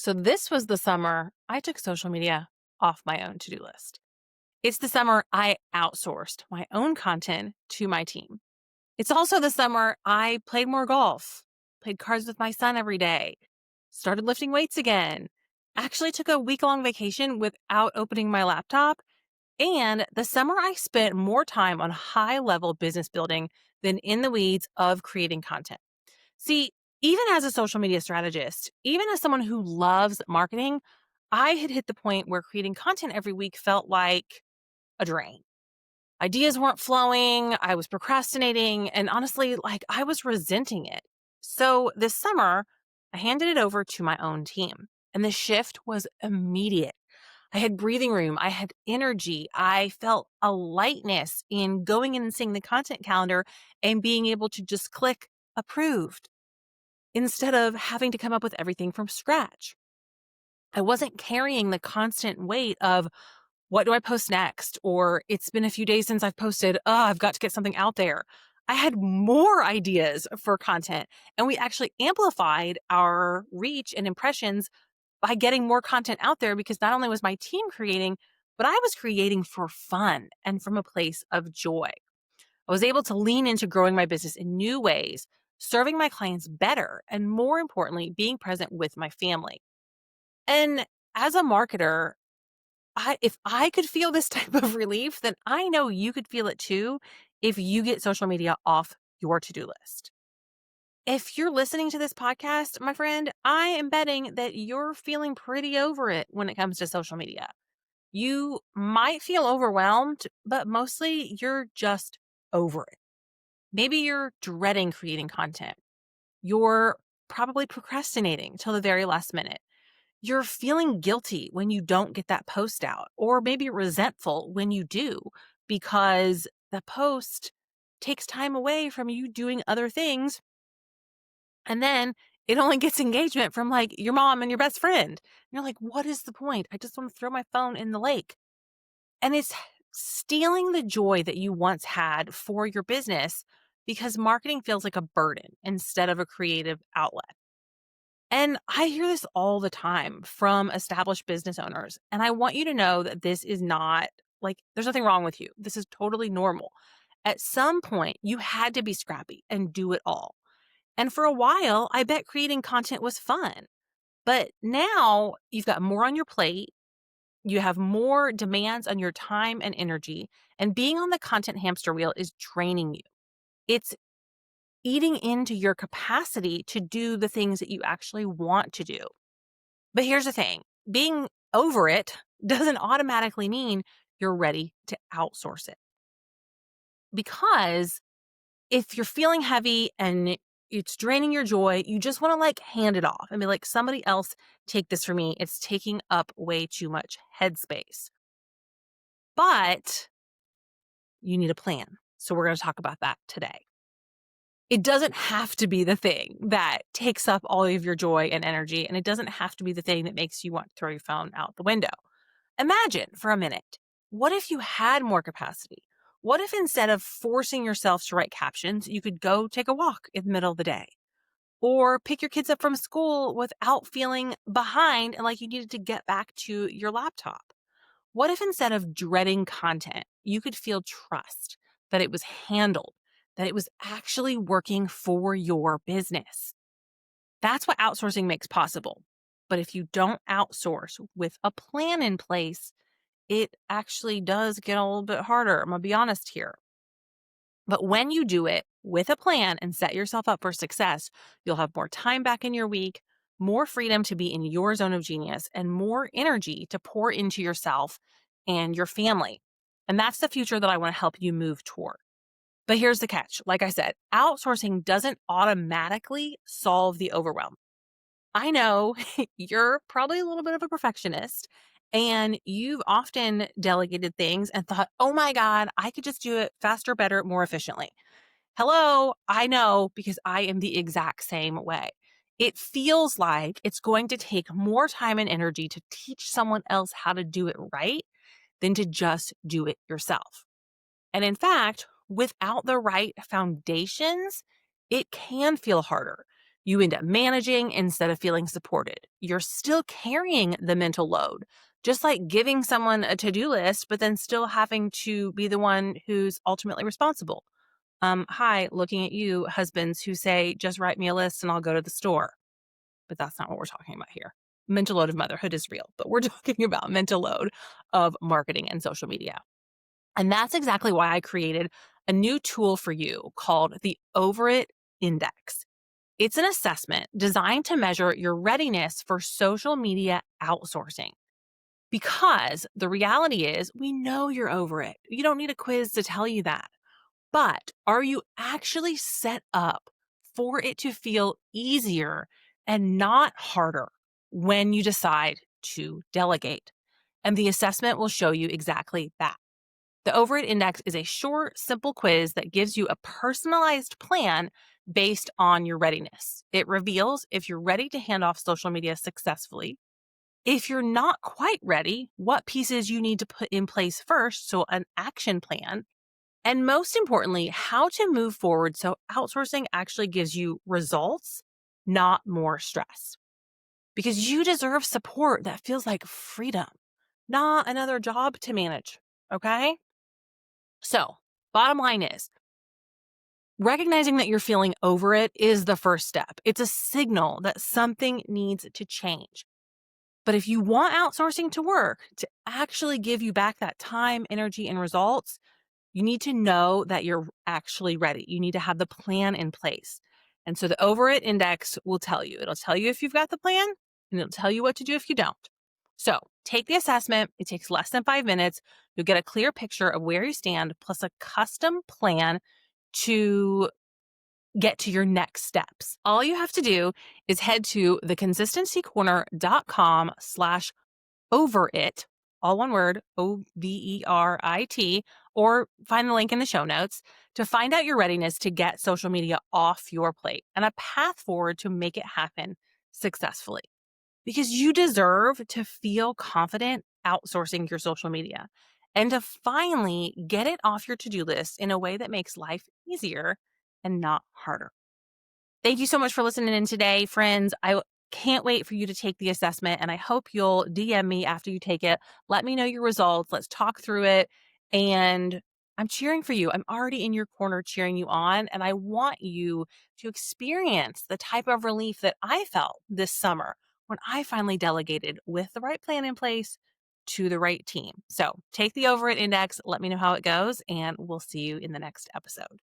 So this was the summer I took social media off my own to-do list. It's the summer I outsourced my own content to my team. It's also the summer I played more golf, played cards with my son every day, started lifting weights again, actually took a week-long vacation without opening my laptop, and the summer I spent more time on high-level business building than in the weeds of creating content. See, even as a social media strategist, even as someone who loves marketing, I had hit the point where creating content every week felt like a drain. Ideas weren't flowing, I was procrastinating, and honestly, I was resenting it. So this summer, I handed it over to my own team, and the shift was immediate. I had breathing room, I had energy, I felt a lightness in going in and seeing the content calendar and being able to just click approved instead of having to come up with everything from scratch. I wasn't carrying the constant weight of what do I post next? Or it's been a few days since I've posted. Oh, I've got to get something out there. I had more ideas for content, and we actually amplified our reach and impressions by getting more content out there because not only was my team creating, but I was creating for fun and from a place of joy. I was able to lean into growing my business in new ways, serving my clients better, and more importantly, being present with my family. And as a marketer, if I could feel this type of relief, then I know you could feel it too if you get social media off your to do list. If you're listening to this podcast, my friend, I am betting that you're feeling pretty over it when it comes to social media. You might feel overwhelmed, but mostly you're just over it. Maybe you're dreading creating content. You're probably procrastinating till the very last minute. You're feeling guilty when you don't get that post out, or maybe resentful when you do, because the post takes time away from you doing other things. And then it only gets engagement from like your mom and your best friend. And you're like, what is the point? I just want to throw my phone in the lake. And it's stealing the joy that you once had for your business because marketing feels like a burden instead of a creative outlet. And I hear this all the time from established business owners. And I want you to know that this is not there's nothing wrong with you. This is totally normal. At some point, you had to be scrappy and do it all. And for a while, I bet creating content was fun. But now you've got more on your plate. You have more demands on your time and energy. And being on the content hamster wheel is draining you. It's eating into your capacity to do the things that you actually want to do. But here's the thing, being over it doesn't automatically mean you're ready to outsource it. Because if you're feeling heavy and it's draining your joy, you just want to hand it off and be like, somebody else take this for me. It's taking up way too much headspace. But you need a plan. So we're going to talk about that today. It doesn't have to be the thing that takes up all of your joy and energy, and it doesn't have to be the thing that makes you want to throw your phone out the window. Imagine for a minute, what if you had more capacity? What if instead of forcing yourself to write captions, you could go take a walk in the middle of the day? Or pick your kids up from school without feeling behind and like you needed to get back to your laptop? What if instead of dreading content, you could feel trust that it was handled, that it was actually working for your business? That's what outsourcing makes possible. But if you don't outsource with a plan in place, it actually does get a little bit harder. I'm going to be honest here. But when you do it with a plan and set yourself up for success, you'll have more time back in your week, more freedom to be in your zone of genius, and more energy to pour into yourself and your family. And that's the future that I want to help you move toward. But here's the catch. Like I said, outsourcing doesn't automatically solve the overwhelm. I know you're probably a little bit of a perfectionist and you've often delegated things and thought, oh my God, I could just do it faster, better, more efficiently. Hello, I know because I am the exact same way. It feels like it's going to take more time and energy to teach someone else how to do it right than to just do it yourself. And in fact, without the right foundations, it can feel harder You end up managing instead of feeling supported. You're still carrying the mental load, just like giving someone a to do list, but then still having to be the one who's ultimately responsible. Hi, looking at you, husbands who say, just write me a list and I'll go to the store. But that's not what we're talking about here. Mental load of motherhood is real, but we're talking about mental load of marketing and social media. And that's exactly why I created a new tool for you called the Over It Index. It's an assessment designed to measure your readiness for social media outsourcing. Because the reality is, we know you're over it. You don't need a quiz to tell you that. But are you actually set up for it to feel easier and not harder when you decide to delegate? And the assessment will show you exactly that. The Overit Index is a short, simple quiz that gives you a personalized plan based on your readiness. It reveals if you're ready to hand off social media successfully. If you're not quite ready, what pieces you need to put in place first, so an action plan. And most importantly, how to move forward so outsourcing actually gives you results, not more stress. Because you deserve support that feels like freedom, not another job to manage. Okay? So, bottom line is, recognizing that you're feeling over it is the first step. It's a signal that something needs to change. But if you want outsourcing to work, to actually give you back that time, energy, and results, you need to know that you're actually ready. You need to have the plan in place. And so the Over It Index will tell you. It'll tell you if you've got the plan, and it'll tell you what to do if you don't. So take the assessment. It takes less than 5 minutes. You'll get a clear picture of where you stand, plus a custom plan to get to your next steps. All you have to do is head to theconsistencycorner.com/overit, all one word, OVERIT, or find the link in the show notes to find out your readiness to get social media off your plate and a path forward to make it happen successfully. Because you deserve to feel confident outsourcing your social media and to finally get it off your to-do list in a way that makes life easier and not harder. Thank you so much for listening in today, friends. I can't wait for you to take the assessment, and I hope you'll DM me after you take it. Let me know your results. Let's talk through it. And I'm cheering for you. I'm already in your corner cheering you on, and I want you to experience the type of relief that I felt this summer when I finally delegated with the right plan in place to the right team. So take the Over It Index. Let me know how it goes, and we'll see you in the next episode.